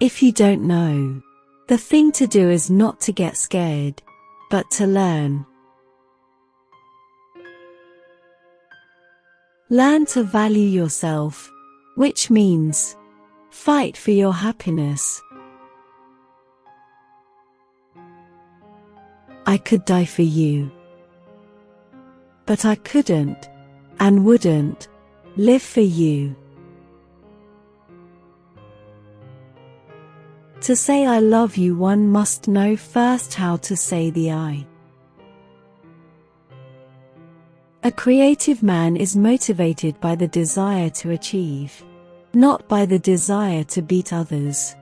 If you don't know, the thing to do is not to get scared, but to learn. Learn to value yourself, which means fight for your happiness. I could die for you, but I couldn't, and wouldn't, live for you. To say I love you, one must know first how to say the I. A creative man is motivated by the desire to achieve, not by the desire to beat others.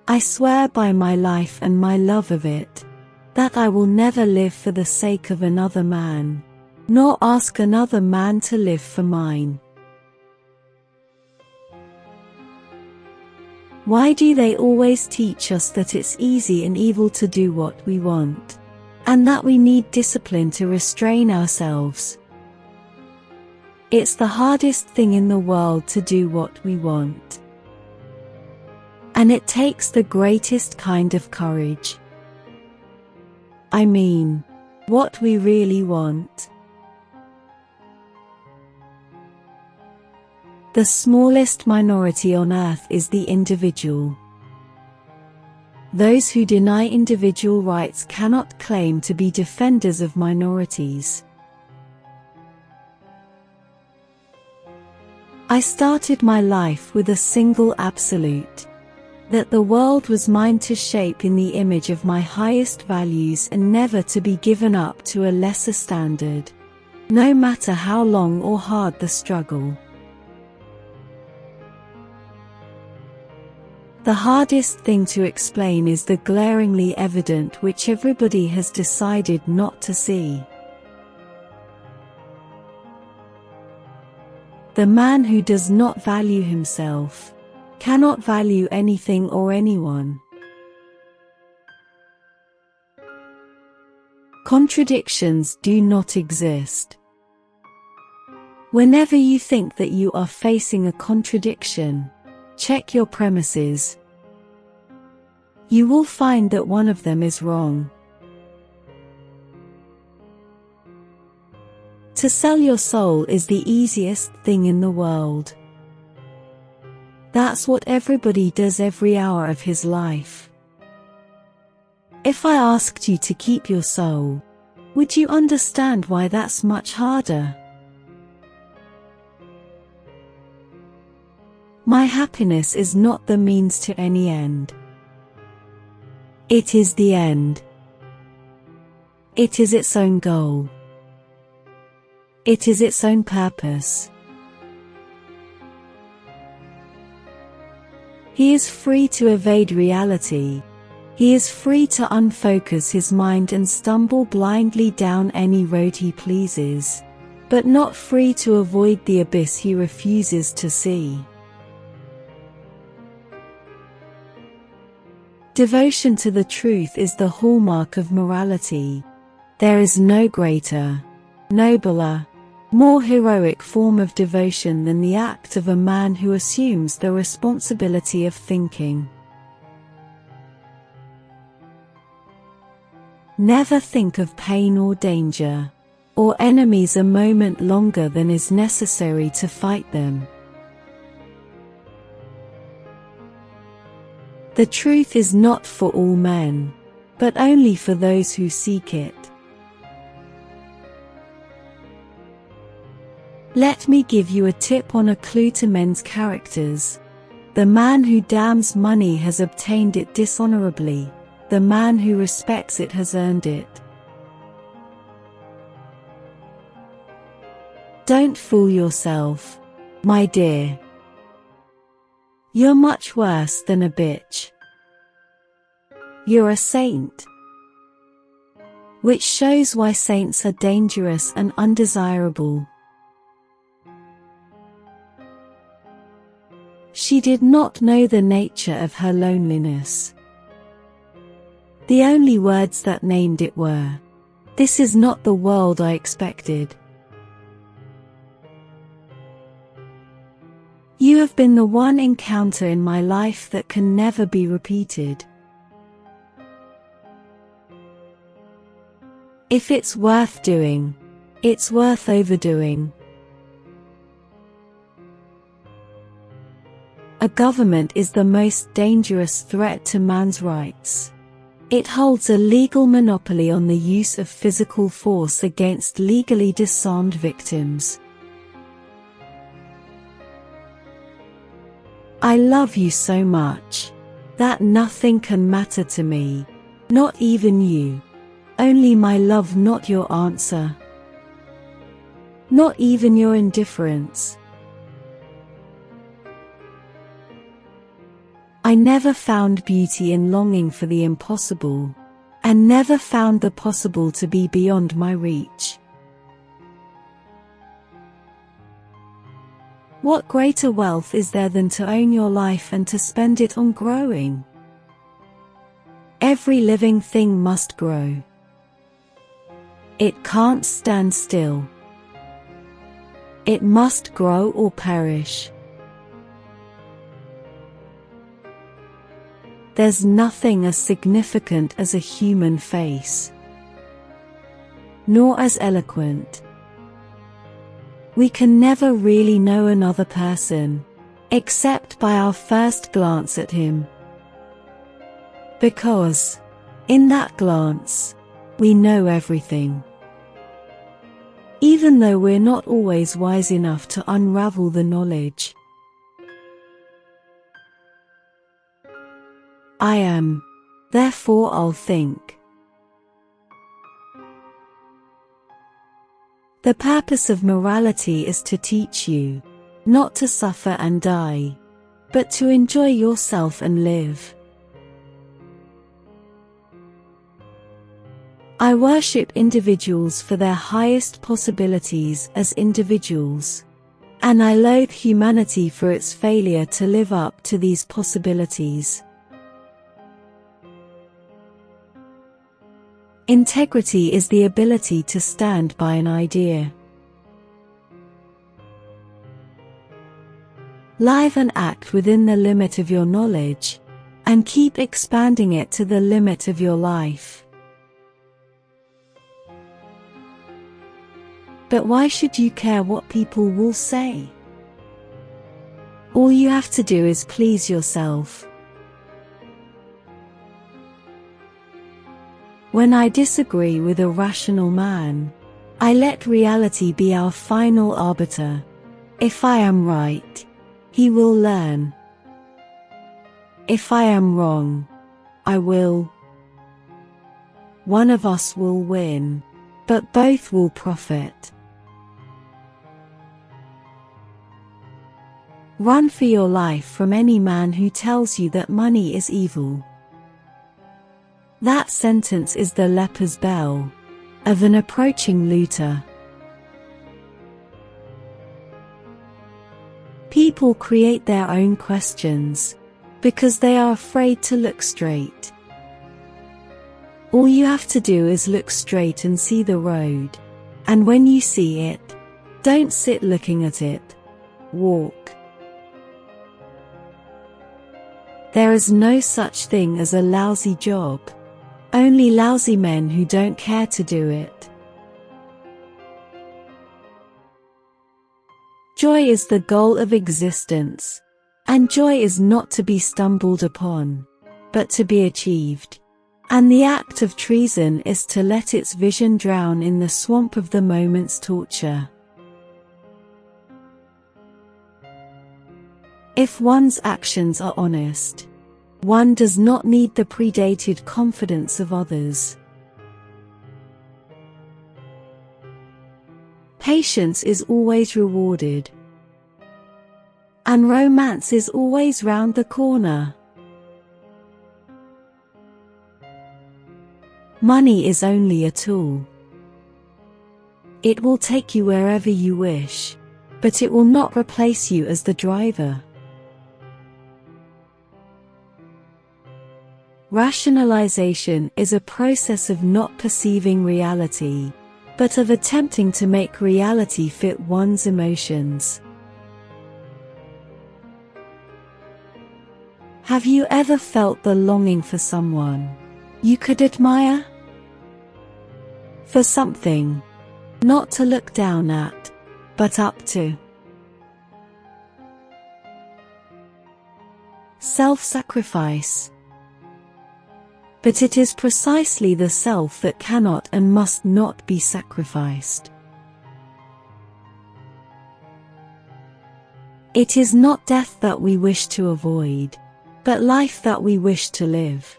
I swear by my life and my love of it, that I will never live for the sake of another man, nor ask another man to live for mine. Why do they always teach us that it's easy and evil to do what we want, and that we need discipline to restrain ourselves? It's the hardest thing in the world to do what we want. And it takes the greatest kind of courage. I mean, what we really want. The smallest minority on earth is the individual. Those who deny individual rights cannot claim to be defenders of minorities. I started my life with a single absolute, that the world was mine to shape in the image of my highest values and never to be given up to a lesser standard, no matter how long or hard the struggle. The hardest thing to explain is the glaringly evident which everybody has decided not to see. The man who does not value himself cannot value anything or anyone. Contradictions do not exist. Whenever you think that you are facing a contradiction, check your premises. You will find that one of them is wrong. To sell your soul is the easiest thing in the world. That's what everybody does every hour of his life. If I asked you to keep your soul, would you understand why that's much harder? My happiness is not the means to any end. It is the end. It is its own goal. It is its own purpose. He is free to evade reality. He is free to unfocus his mind and stumble blindly down any road he pleases, but not free to avoid the abyss he refuses to see. Devotion to the truth is the hallmark of morality. There is no greater, nobler, more heroic form of devotion than the act of a man who assumes the responsibility of thinking. Never think of pain or danger, or enemies a moment longer than is necessary to fight them. The truth is not for all men, but only for those who seek it. Let me give you a tip on a clue to men's characters. The man who damns money has obtained it dishonorably. The man who respects it has earned it. Don't fool yourself, my dear. You're much worse than a bitch. You're a saint. Which shows why saints are dangerous and undesirable. She did not know the nature of her loneliness. The only words that named it were, "This is not the world I expected." You have been the one encounter in my life that can never be repeated. If it's worth doing, it's worth overdoing. A government is the most dangerous threat to man's rights. It holds a legal monopoly on the use of physical force against legally disarmed victims. I love you so much that nothing can matter to me, not even you. Only my love, not your answer. Not even your indifference. I never found beauty in longing for the impossible, and never found the possible to be beyond my reach. What greater wealth is there than to own your life and to spend it on growing? Every living thing must grow. It can't stand still. It must grow or perish. There's nothing as significant as a human face, nor as eloquent. We can never really know another person, except by our first glance at him. Because, in that glance, we know everything. Even though we're not always wise enough to unravel the knowledge. I am, therefore I'll think. The purpose of morality is to teach you, not to suffer and die, but to enjoy yourself and live. I worship individuals for their highest possibilities as individuals, and I loathe humanity for its failure to live up to these possibilities. Integrity is the ability to stand by an idea. Live and act within the limit of your knowledge, and keep expanding it to the limit of your life. But why should you care what people will say? All you have to do is please yourself. When I disagree with a rational man, I let reality be our final arbiter. If I am right, he will learn. If I am wrong, I will. One of us will win, but both will profit. Run for your life from any man who tells you that money is evil. That sentence is the leper's bell of an approaching looter. People create their own questions because they are afraid to look straight. All you have to do is look straight and see the road, and when you see it, don't sit looking at it, walk. There is no such thing as a lousy job. Only lousy men who don't care to do it. Joy is the goal of existence, and joy is not to be stumbled upon, but to be achieved. And the act of treason is to let its vision drown in the swamp of the moment's torture. If one's actions are honest, one does not need the predated confidence of others. Patience is always rewarded, and romance is always round the corner. Money is only a tool. It will take you wherever you wish, but it will not replace you as the driver. Rationalization is a process of not perceiving reality, but of attempting to make reality fit one's emotions. Have you ever felt the longing for someone you could admire? For something not to look down at, but up to. Self-sacrifice. But it is precisely the self that cannot and must not be sacrificed. It is not death that we wish to avoid, but life that we wish to live.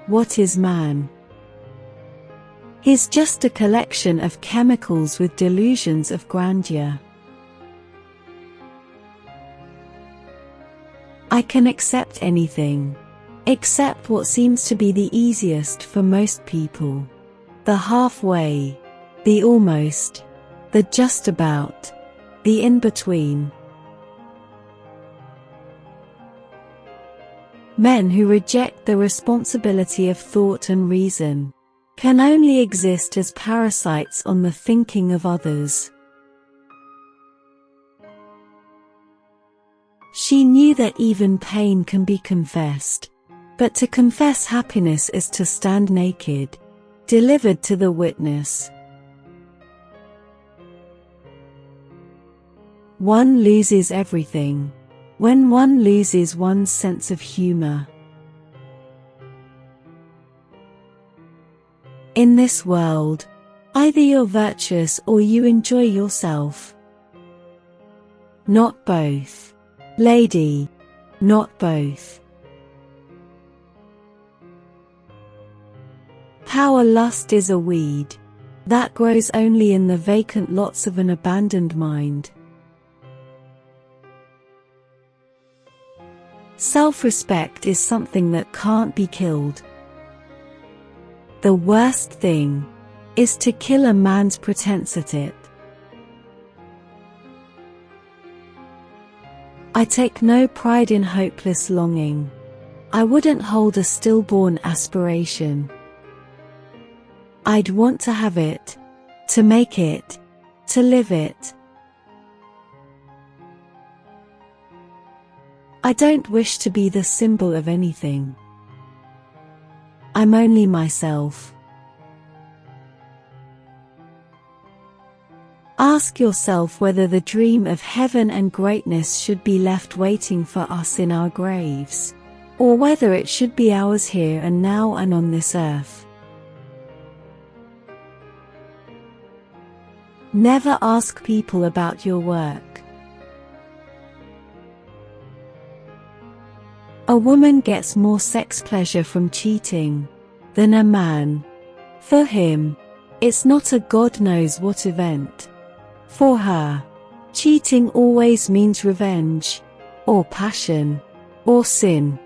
What is man? He's just a collection of chemicals with delusions of grandeur. I can accept anything, except what seems to be the easiest for most people. The halfway, the almost, the just about, the in-between. Men who reject the responsibility of thought and reason can only exist as parasites on the thinking of others. She knew that even pain can be confessed, but to confess happiness is to stand naked, delivered to the witness. One loses everything when one loses one's sense of humor. In this world, either you're virtuous or you enjoy yourself. Not both. Lady, not both. Power lust is a weed that grows only in the vacant lots of an abandoned mind. Self-respect is something that can't be killed. The worst thing is to kill a man's pretense at it. I take no pride in hopeless longing. I wouldn't hold a stillborn aspiration. I'd want to have it, to make it, to live it. I don't wish to be the symbol of anything. I'm only myself. Ask yourself whether the dream of heaven and greatness should be left waiting for us in our graves, or whether it should be ours here and now and on this earth. Never ask people about your work. A woman gets more sex pleasure from cheating than a man. For him, it's not a God knows what event. For her, cheating always means revenge, or passion, or sin.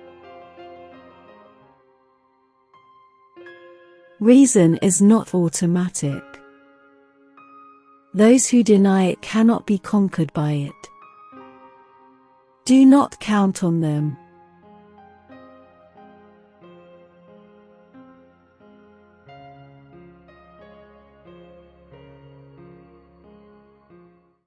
Reason is not automatic. Those who deny it cannot be conquered by it. Do not count on them.